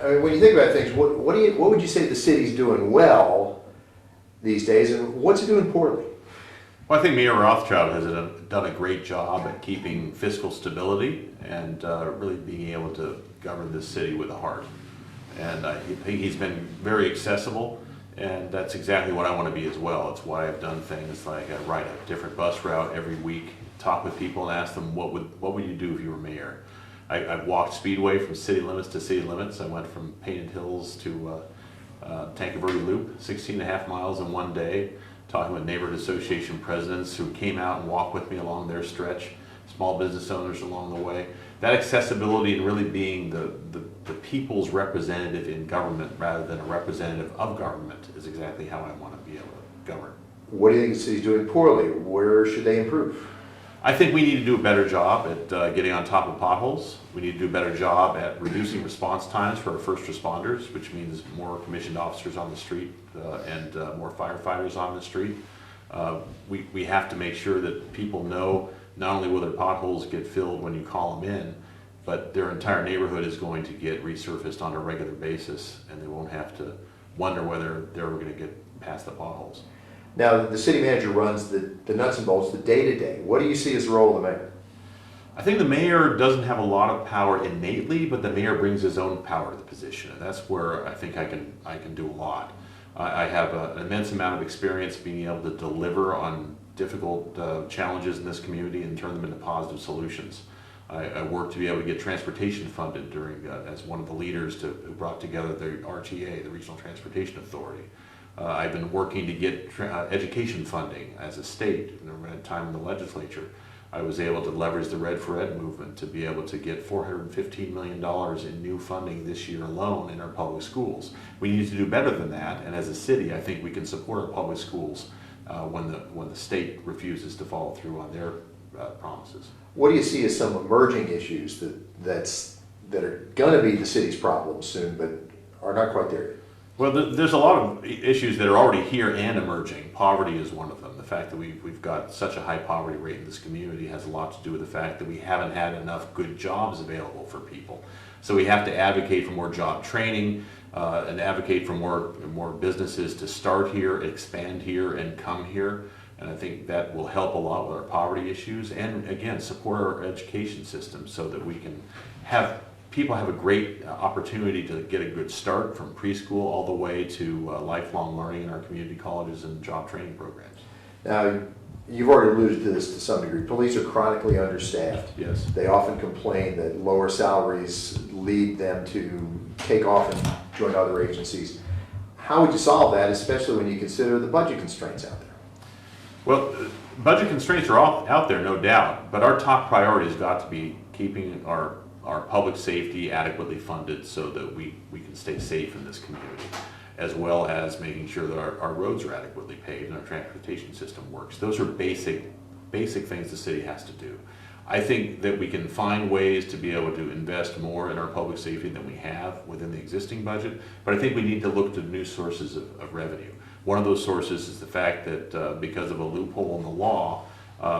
I mean, when you think about things, what would you say the city's doing well these days, and what's it doing poorly? Well, I think Mayor Rothschild has done a great job at keeping fiscal stability and really being able to govern this city with a heart. And I think he's been very accessible, and that's exactly what I want to be as well. It's why I've done things like I write a different bus route every week, talk with people and ask them what would you do if you were mayor. I've walked Speedway from city limits to city limits. I went from Painted Hills to Tankerville Loop, 16.5 miles in one day, talking with neighborhood association presidents who came out and walked with me along their stretch, small business owners along the way. That accessibility and really being the people's representative in government rather than a representative of government is exactly how I want to be able to govern. What do you think the city's doing poorly? Where should they improve? I think we need to do a better job at getting on top of potholes. We need to do a better job at reducing response times for our first responders, which means more commissioned officers on the street and more firefighters on the street. We have to make sure that people know not only will their potholes get filled when you call them in, but their entire neighborhood is going to get resurfaced on a regular basis, and they won't have to wonder whether they're ever going to get past the potholes. Now, the city manager runs the nuts and bolts, the day-to-day. What do you see as the role of the mayor? I think the mayor doesn't have a lot of power innately, but the mayor brings his own power to the position, and that's where I think I can do a lot. I have an immense amount of experience being able to deliver on difficult challenges in this community and turn them into positive solutions. I worked to be able to get transportation funded during as one of the leaders who brought together the RTA, the Regional Transportation Authority. I've been working to get education funding as a state. At a time in the legislature, I was able to leverage the Red for Ed movement to be able to get $415 million in new funding this year alone in our public schools. We need to do better than that, and as a city, I think we can support our public schools when the state refuses to follow through on their promises. What do you see as some emerging issues that are going to be the city's problems soon, but are not quite there yet? Well, there's a lot of issues that are already here and emerging. Poverty is one of them. The fact that we've got such a high poverty rate in this community has a lot to do with the fact that we haven't had enough good jobs available for people. So we have to advocate for more job training and advocate for more businesses to start here, expand here, and come here. And I think that will help a lot with our poverty issues and, again, support our education system so that we can have people have a great opportunity to get a good start from preschool all the way to lifelong learning in our community colleges and job training programs. Now, you've already alluded to this to some degree. Police are chronically understaffed. Yes. They often complain that lower salaries lead them to take off and join other agencies. How would you solve that, especially when you consider the budget constraints out there? Well, budget constraints are out there, no doubt, but our top priority has got to be keeping our public safety adequately funded so that we can stay safe in this community, as well as making sure that our roads are adequately paved and our transportation system works. Those are basic things the city has to do. I think that we can find ways to be able to invest more in our public safety than we have within the existing budget, but I think we need to look to new sources of revenue. One of those sources is the fact that because of a loophole in the law,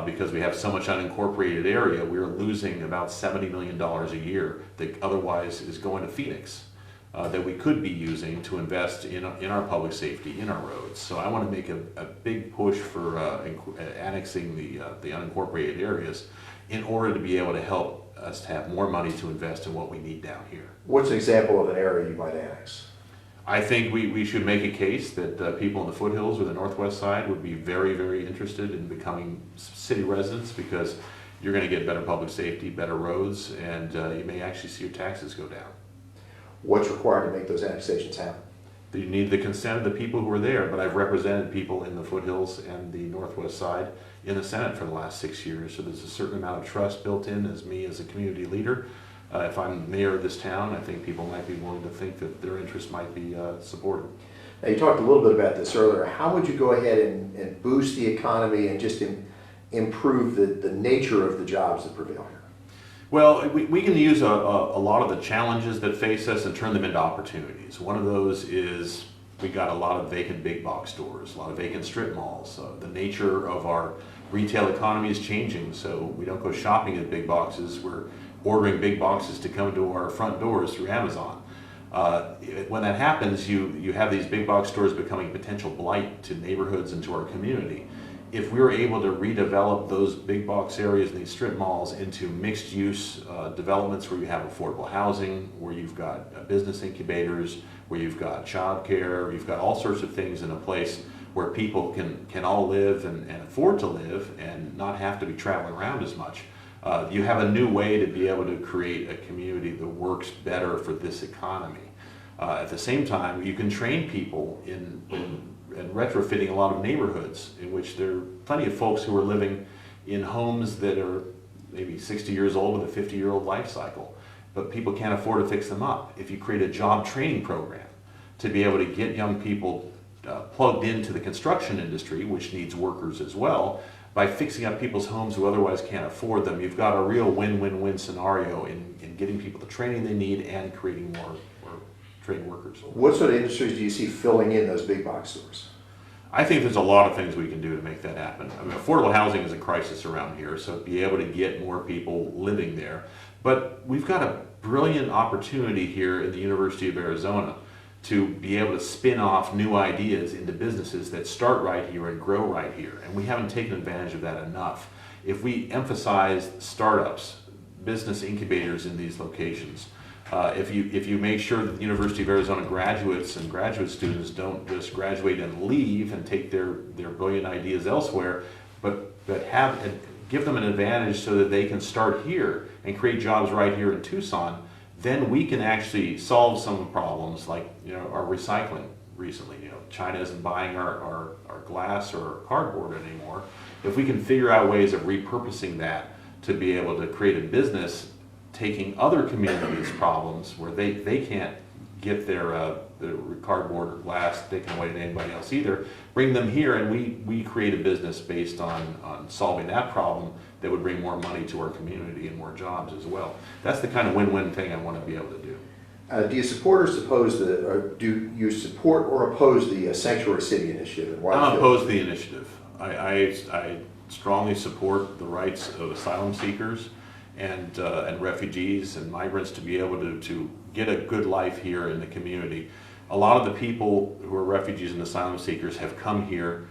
because we have so much unincorporated area, we're losing about $70 million a year that otherwise is going to Phoenix that we could be using to invest in our public safety, in our roads. So I want to make a big push for annexing the unincorporated areas in order to be able to help us to have more money to invest in what we need down here. What's an example of an area you might annex? I think we should make a case that people in the foothills or the northwest side would be very, very interested in becoming city residents because you're going to get better public safety, better roads, and you may actually see your taxes go down. What's required to make those annexations happen? You need the consent of the people who are there, but I've represented people in the foothills and the northwest side in the Senate for the last 6 years, so there's a certain amount of trust built in as me as a community leader. If I'm mayor of this town, I think people might be willing to think that their interests might be supported. Now, you talked a little bit about this earlier. How would you go ahead and boost the economy and just improve the nature of the jobs that prevail here? Well, we can use a lot of the challenges that face us and turn them into opportunities. One of those is we got a lot of vacant big box stores, a lot of vacant strip malls. The nature of our retail economy is changing, so we don't go shopping at big boxes. We're ordering big boxes to come to our front doors through Amazon. When that happens, you have these big box stores becoming potential blight to neighborhoods and to our community. If we were able to redevelop those big box areas and these strip malls into mixed use developments where you have affordable housing, where you've got business incubators, where you've got childcare, you've got all sorts of things in a place where people can all live and afford to live and not have to be traveling around as much. You have a new way to be able to create a community that works better for this economy. At the same time, you can train people in retrofitting a lot of neighborhoods in which there are plenty of folks who are living in homes that are maybe 60 years old with a 50-year-old life cycle, but people can't afford to fix them up. If you create a job training program to be able to get young people plugged into the construction industry, which needs workers as well, by fixing up people's homes who otherwise can't afford them, you've got a real win-win-win scenario in getting people the training they need and creating more trained workers. What sort of industries do you see filling in those big box stores? I think there's a lot of things we can do to make that happen. I mean, affordable housing is a crisis around here, so be able to get more people living there. But we've got a brilliant opportunity here in the University of Arizona to be able to spin off new ideas into businesses that start right here and grow right here. And we haven't taken advantage of that enough. If we emphasize startups, business incubators in these locations, if you make sure that the University of Arizona graduates and graduate students don't just graduate and leave and take their brilliant ideas elsewhere, but have and give them an advantage so that they can start here and create jobs right here in Tucson, then we can actually solve some problems like our recycling recently. China isn't buying our glass or cardboard anymore. If we can figure out ways of repurposing that to be able to create a business taking other communities' problems where they can't get their cardboard or glass taken away to anybody else either, bring them here and we create a business based on solving that problem that would bring more money to our community and more jobs as well. That's the kind of win-win thing I want to be able to do. Do you support do you support or oppose the Sanctuary City initiative? And why? I oppose the initiative. I strongly support the rights of asylum seekers and refugees and migrants to be able to get a good life here in the community. A lot of the people who are refugees and asylum seekers have come here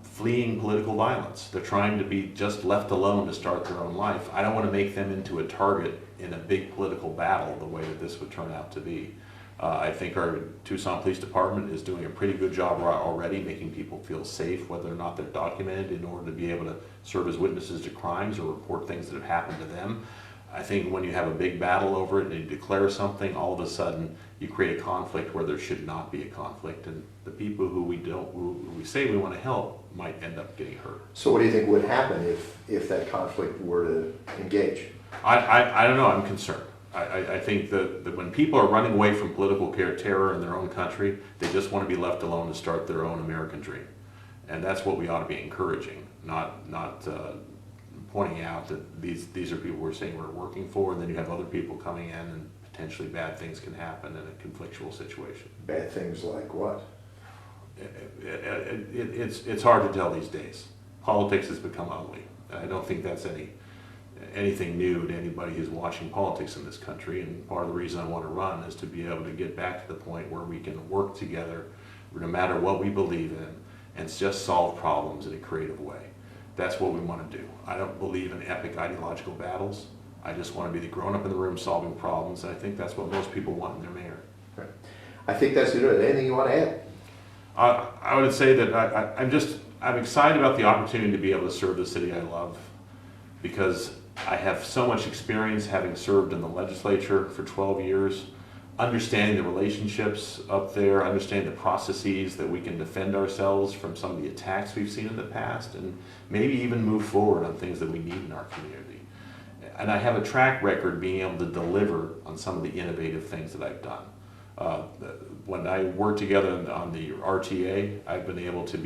fleeing political violence. They're trying to be just left alone to start their own life. I don't want to make them into a target in a big political battle the way that this would turn out to be. I think our Tucson Police Department is doing a pretty good job already making people feel safe, whether or not they're documented, in order to be able to serve as witnesses to crimes or report things that have happened to them. I think when you have a big battle over it and you declare something, all of a sudden you create a conflict where there should not be a conflict, and the people who we say we want to help might end up getting hurt. So what do you think would happen if that conflict were to engage? I don't know. I'm concerned. I think that when people are running away from political terror in their own country, they just want to be left alone to start their own American dream. And that's what we ought to be encouraging, not pointing out that these are people we're saying we're working for, and then you have other people coming in and potentially bad things can happen in a conflictual situation. Bad things like what? It's hard to tell these days. Politics has become ugly. I don't think that's anything new to anybody who's watching politics in this country, and part of the reason I want to run is to be able to get back to the point where we can work together no matter what we believe in and just solve problems in a creative way. That's what we want to do. I don't believe in epic ideological battles. I just want to be the grown-up in the room solving problems, and I think that's what most people want in their mayor. Right. I think that's good. Anything you want to add? I would say that I'm excited about the opportunity to be able to serve the city I love, because I have so much experience having served in the legislature for 12 years, understanding the relationships up there, understanding the processes that we can defend ourselves from some of the attacks we've seen in the past, and maybe even move forward on things that we need in our community. And I have a track record being able to deliver on some of the innovative things that I've done. When I worked together on the RTA, I've been able to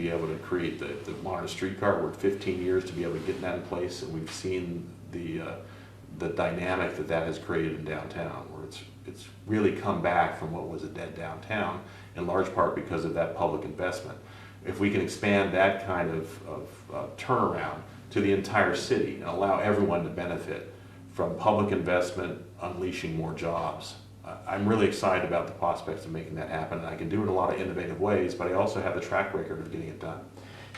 create the modern streetcar. It worked 15 years to be able to get that in place, and we've seen the dynamic that has created in downtown, where it's really come back from what was a dead downtown, in large part because of that public investment. If we can expand that kind of turnaround to the entire city and allow everyone to benefit from public investment unleashing more jobs, I'm really excited about the prospects of making that happen. And I can do it in a lot of innovative ways, but I also have the track record of getting it done.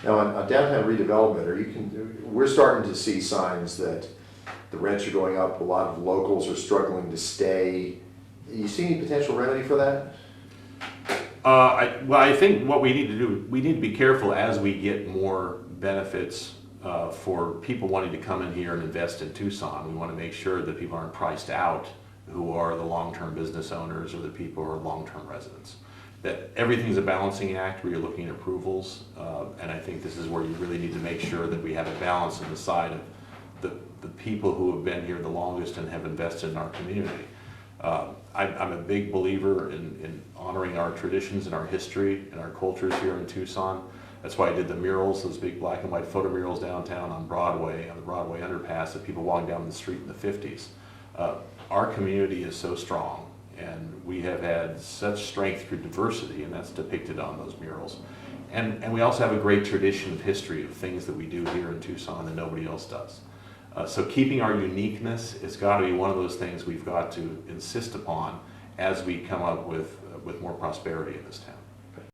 Now, on downtown redevelopment, we're starting to see signs that the rents are going up, a lot of locals are struggling to stay. You see any potential remedy for that? I think what we need to do, we need to be careful as we get more benefits for people wanting to come in here and invest in Tucson. We want to make sure that people aren't priced out who are the long-term business owners or the people who are long-term residents. That everything's a balancing act where you're looking at approvals, and I think this is where you really need to make sure that we have a balance on the side of the people who have been here the longest and have invested in our community. I'm a big believer in honoring our traditions and our history and our cultures here in Tucson. That's why I did the murals, those big black and white photo murals downtown on Broadway, on the Broadway underpass, of people walking down the street in the 50s. Our community is so strong, and we have had such strength through diversity, and that's depicted on those murals. And we also have a great tradition of history of things that we do here in Tucson that nobody else does. So keeping our uniqueness has got to be one of those things we've got to insist upon as we come up with more prosperity in this town.